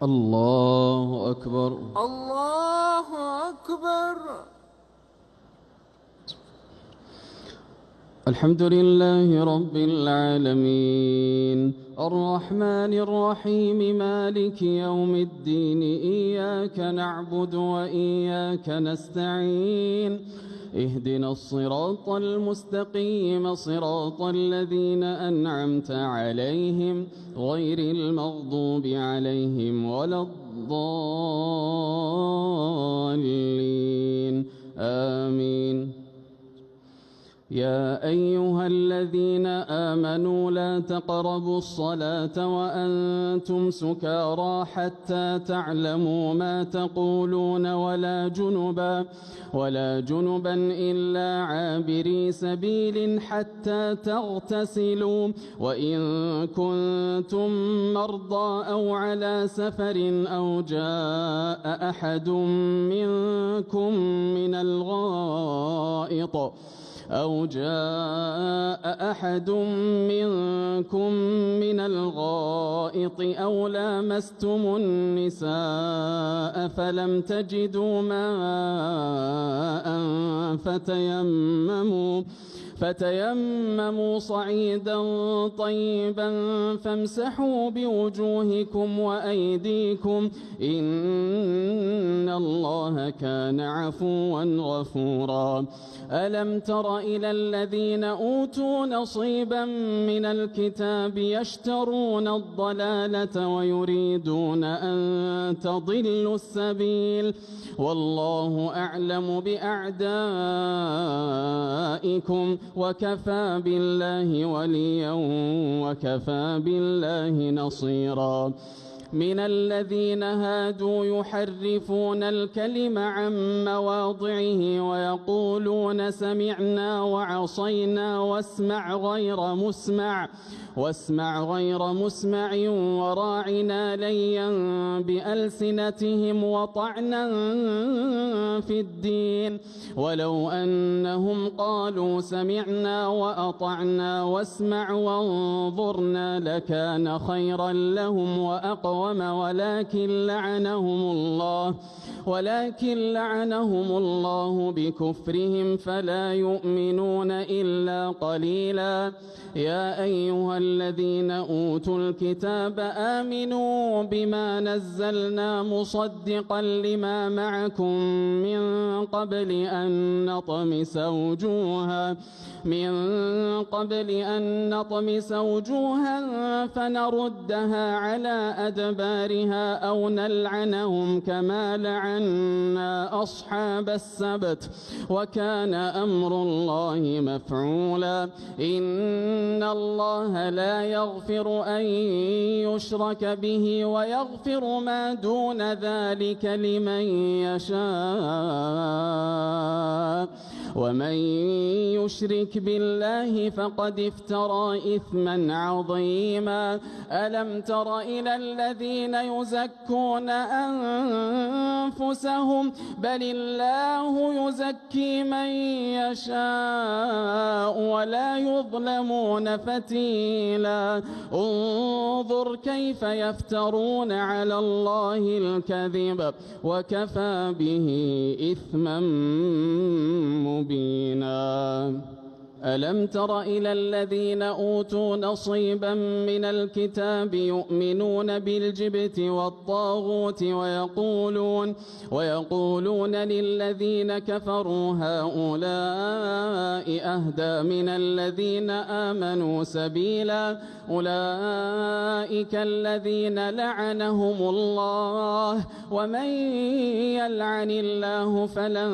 الله أكبر. الله أكبر. الحمد لله رب العالمين الرحمن الرحيم مالك يوم الدين إياك نعبد وإياك نستعين اهدنا الصراط المستقيم صراط الذين أنعمت عليهم غير المغضوب عليهم ولا الضالين آمين. يا أيها الذين آمنوا لا تقربوا الصلاة وأنتم سكارى حتى تعلموا ما تقولون ولا جنبا إلا عابري سبيل حتى تغتسلوا وإن كنتم مرضى أو على سفر أو جاء أحد منكم من الغائط أو لامستم النساء فلم تجدوا ماء فتيمموا صعيدا طيبا فامسحوا بوجوهكم وأيديكم إن الله كان عفوا غفورا. ألم تر إلى الذين أوتوا نصيبا من الكتاب يشترون الضلالة ويريدون أن تضلوا السبيل والله أعلم بأعدائكم وكفى بالله وليا وكفى بالله نصيرا. من الذين هادوا يحرفون الكلم عن مواضعه ويقولون سمعنا وعصينا واسمع غير مسمع وراعنا ليا بألسنتهم وطعنا في الدين ولو أنهم قالوا سمعنا وأطعنا واسمع وانظرنا لكان خيرا لهم وأقوم ولكن لعنهم الله بكفرهم فلا يؤمنون إلا قليلا. يا أيها الذين أوتوا الكتاب آمنوا بما نزلنا مصدقا لما معكم من قبل أن نطمس وجوها فنردها على أدبارها أو نلعنهم كما لعنا أصحاب السبت وكان أمر الله مفعولا. إن الله لا يغفر أن يشرك به ويغفر ما دون ذلك لمن يشاء ومن يشرك بالله فقد افترى إثما عظيما. ألم تر إلى الذين يزكون أنفسهم بل الله يزكي من يشاء ولا يظلمون فتيلا. انظر كيف يفترون على الله الكذب وكفى به إثما مبينا. ألم تر إلى الذين أوتوا نصيبا من الكتاب يؤمنون بالجبت والطاغوت ويقولون للذين كفروا هؤلاء أهدى من الذين آمنوا سبيلا. أولئك الذين لعنهم الله ومن يلعن الله فلن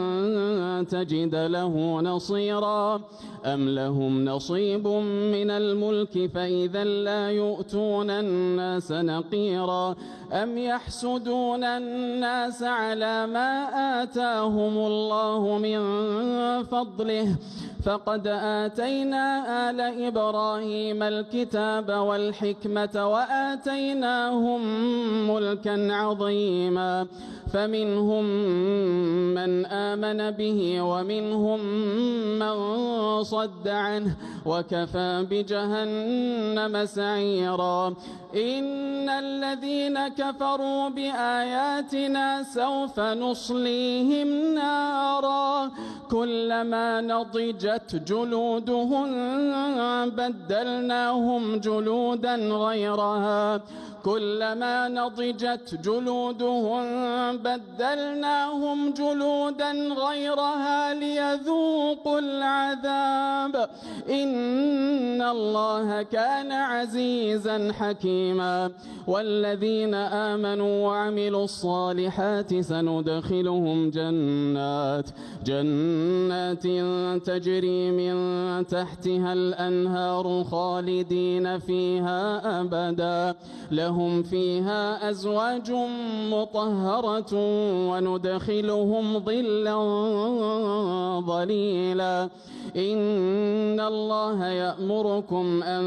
تجد له نصيرا. أم لهم نصيب من الملك فإذا لا يؤتون الناس نقيرا. أم يحسدون الناس على ما آتاهم الله من فضله فقد آتينا آل إبراهيم الكتاب والحكمة وآتيناهم ملكا عظيما. فمنهم من آمن به ومنهم من صد وصد عنه وكفى بجهنم سعيرا. إن الذين كفروا بآياتنا سوف نصليهم نارا كلما نضجت جلودهم بدلناهم جلودا غيرها كلما نضجت جلودهم بدلناهم جلودا غيرها ليذوقوا العذاب إن الله كان عزيزا حكيما. والذين آمنوا وعملوا الصالحات سندخلهم جنات تجري من تحتها الأنهار خالدين فيها أبدا لهم فيها أزواج مطهرة وندخلهم ظلا ظليلا. إن الله يأمركم أن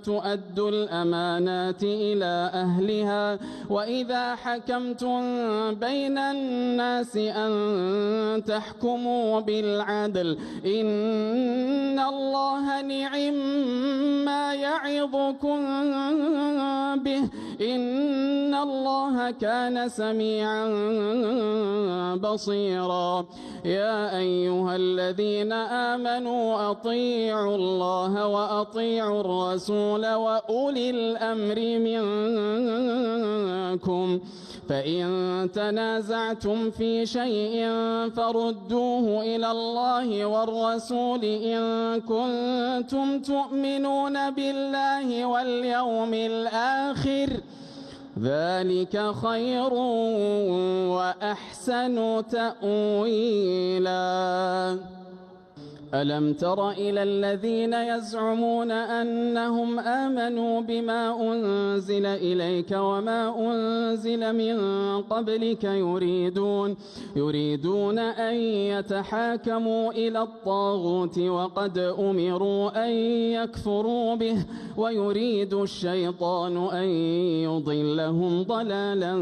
تؤدوا الأمانات إلى أهلها وإذا حكمتم بين الناس أن تحكموا بالعدل إن الله نعم ما يعظكم به إن الله كان سميعا بصيرا. يا أيها الذين آمنوا أطيعوا الله وأطيعوا الرسول وأولي الأمر منكم فإن تنازعتم في شيء فردوه إلى الله والرسول إن كنتم تؤمنون بالله واليوم الآخر ذلك خير وأحسن تأويلا. ألم تر إلى الذين يزعمون أنهم آمنوا بما أنزل إليك وما أنزل من قبلك يريدون أن يتحاكموا إلى الطاغوت وقد أمروا أن يكفروا به ويريد الشيطان أن يضلهم ضلالا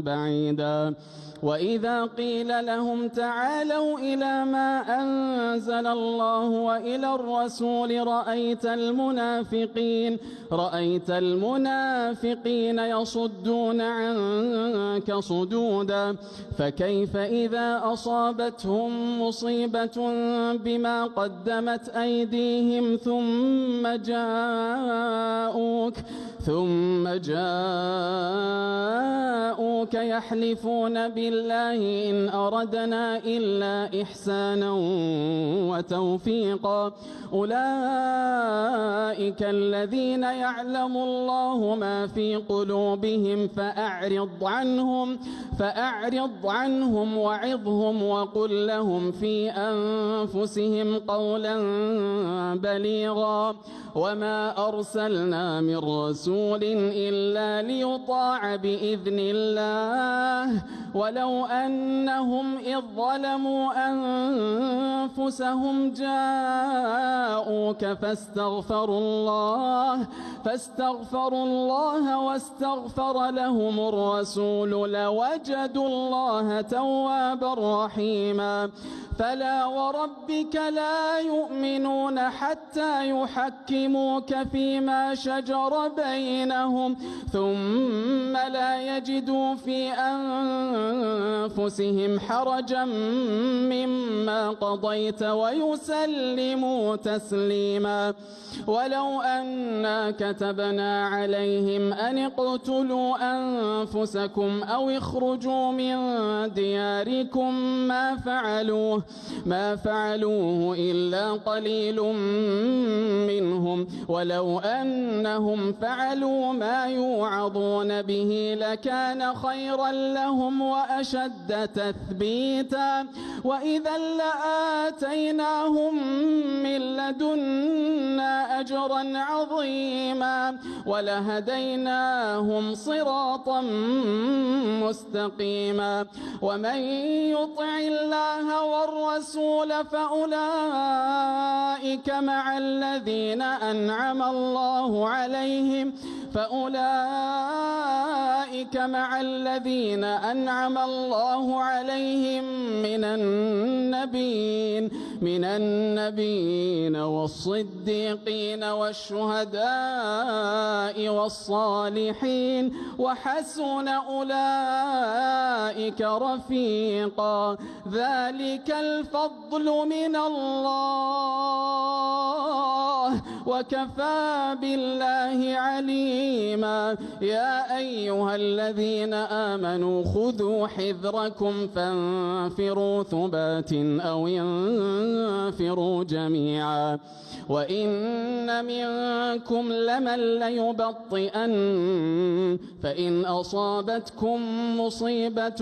بعيدا. وإذا قيل لهم تعالوا إلى ما أنزل الله وإلى الرسول رأيت المنافقين يصدون عنك صدودا. فكيف إذا أصابتهم مصيبة بما قدمت أيديهم ثم جاءوك يحلفون بالله إن أردنا إلا إحسانا وتوفيقا أولئك الذين يعلم الله ما في قلوبهم فأعرض عنهم وعظهم وقل لهم في أنفسهم قولا بليغا. وما أرسلنا من رسول إلا ليطاع بإذن الله ولو أنهم إذ ظلموا أنفسهم جاءوك فاستغفروا الله واستغفر لهم الرسول لوجدوا الله توابا رحيما. فلا وربك لا يؤمنون حتى يحكموك فيما شجر بينهم ثم لا يجدوا في أنفسهم حرجا مما قضيت ويسلموا تسليما. ولو أنا كتبنا عليهم أن اقتلوا أنفسكم أو اخرجوا من دياركم ما فعلوه إلا قليل منهم ولو أنهم فعلوا ما يوعظون به لكان خيرا لهم وأشد تثبيتا. وإذا لآتيناهم من لدنا أجرا عظيما ولهديناهم صراطا مستقيما. ومن يطع الله والرسول فأولئك مع الذين أنعم الله عليهم فأولئك مع الذين أنعم الله عليهم من النبيين والصديقين والشهداء والصالحين وحسن أولئك رفيقا ذلك الفضل من الله وكفى بالله عليما يا أيها الذين آمنوا خذوا حذركم فانفروا ثبات أو ينفروا جميعا وإن منكم لمن ليبطئن فإن أصابتكم مصيبة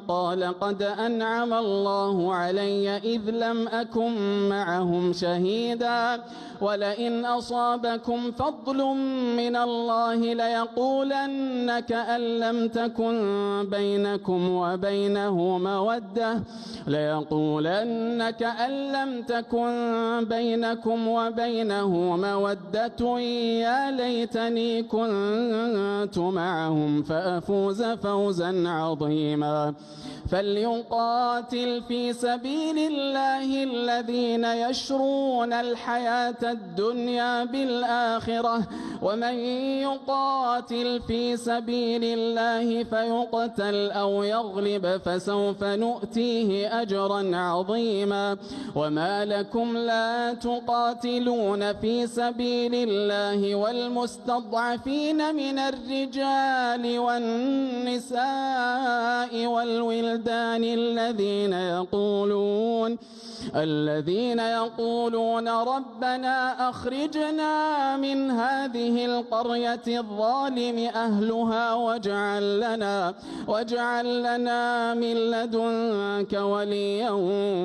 قال قد أنعم الله علي إذ لم أكن معهم شهيدا ولئن أصابكم فضل من الله ليقولن كأن لم تكن بينكم وبينه مودة يا ليتني كنت معهم فأفوز فوزا عظيما فليقاتل في سبيل الله الذين يشرون الحياة الدنيا بالآخرة ومن يقاتل في سبيل الله فيقتل أو يغلب فسوف نؤتيه أجرا عظيما وما لكم لا تقاتلون في سبيل الله والمستضعفين من الرجال والنساء والولدان الذين يقولون ربنا أخرجنا من هذه القرية الظالم أهلها واجعل لنا من لدنك وليا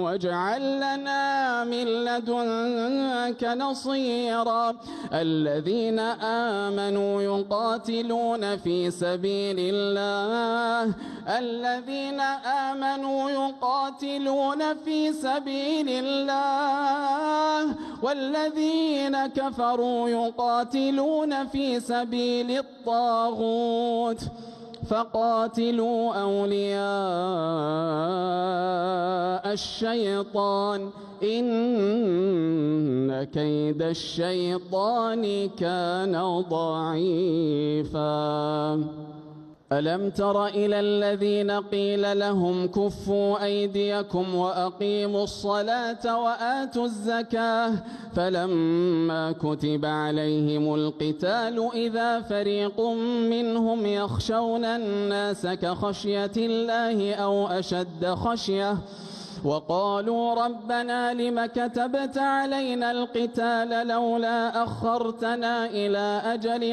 واجعل لنا من لدنك نصيرا الذين آمنوا يقاتلون في سبيل الله والذين كفروا يقاتلون في سبيل الطاغوت فقاتلوا أولياء الشيطان إن كيد الشيطان كان ضعيفا ألم تر إلى الذين قيل لهم كفوا أيديكم وأقيموا الصلاة وآتوا الزكاة فلما كتب عليهم القتال إذا فريق منهم يخشون الناس كخشية الله أو أشد خشية وقالوا ربنا لم كتبت علينا القتال لولا أخرتنا إلى أجل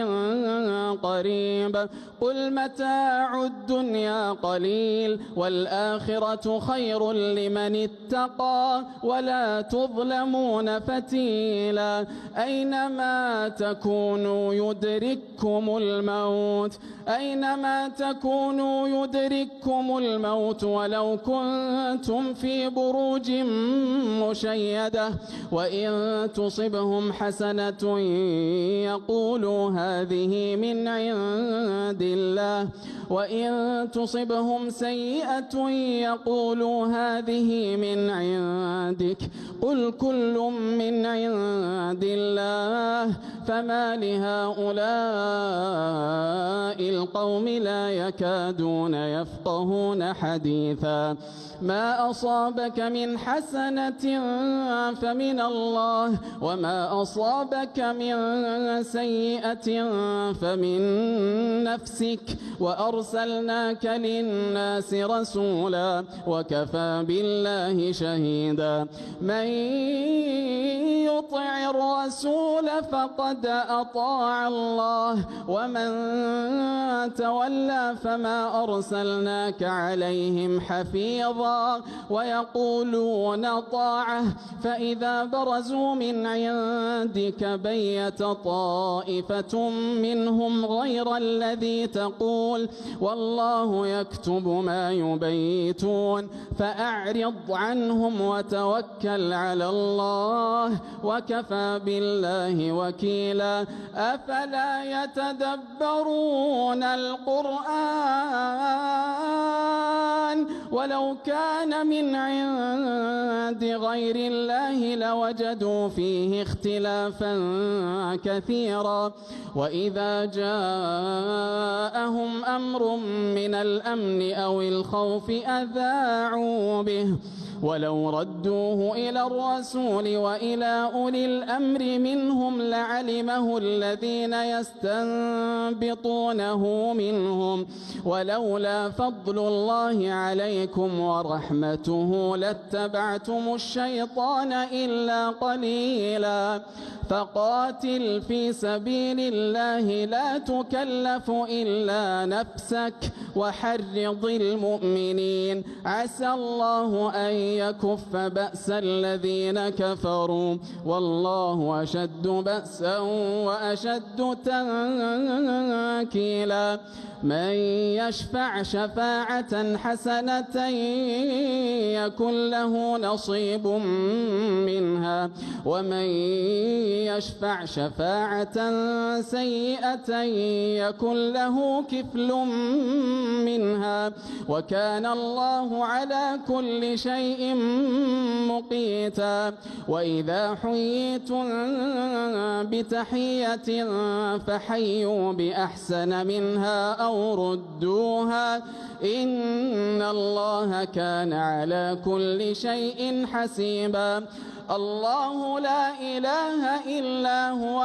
قريب قل متاع الدنيا قليل والآخرة خير لمن اتقى ولا تظلمون فتيلا أينما تكونوا يدرككم الموت ولو كنتم في بروج مشيدة وإن تصبهم حسنة يقولوا هذه من عند الله وإن تصبهم سيئة يقولوا هذه من عندك قل كل من عند الله فما لهؤلاء القوم لا يكادون يفقهون حديثا ما أصابك من حسنة فمن الله وما أصابك من سيئة فمن نفسك وأرسلناك للناس رسولا وكفى بالله شهيدا من يطع الرسول فقد أطاع الله ومن تولى فما أرسلناك عليهم حفيظا ويقولون طاعة فإذا برزوا من عندك بيت طائفة منهم غير غير الذي تقول والله يكتب ما يبيتون فأعرض عنهم وتوكل على الله وكفى بالله وكيلا أفلا يتدبرون القرآن ولو كان من عند غير الله لوجدوا فيه اختلافا كثيرا وإذا جاءهم أمر من الأمن أو الخوف أذاعوا به ولو ردوه إلى الرسول وإلى أولي الأمر منهم لعلمه الذين يستنبطونه منهم ولولا فضل الله عليكم ورحمته لاتبعتم الشيطان إلا قليلا فقاتل في سبيل الله لا تكلف إلا نفسك وحرض المؤمنين عسى الله أن يكف بأس الذين كفروا والله أشد بأسا وأشد تنكيلا من يشفع شفاعة حسنة يكن له نصيب منها ومن يشفع شفاعة سيئة يكن له كفل منها وكان الله على كل شيء مقيتا وإذا حييتم بتحية فحيوا بأحسن منها أو ردوها إن الله كان على كل شيء حسيبا الله لا إله إلا هو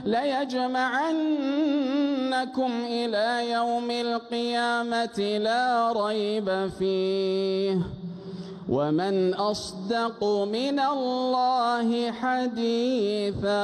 ليجمعنكم إلى يوم القيامة لا ريب فيه ومن أصدق من الله حديثا.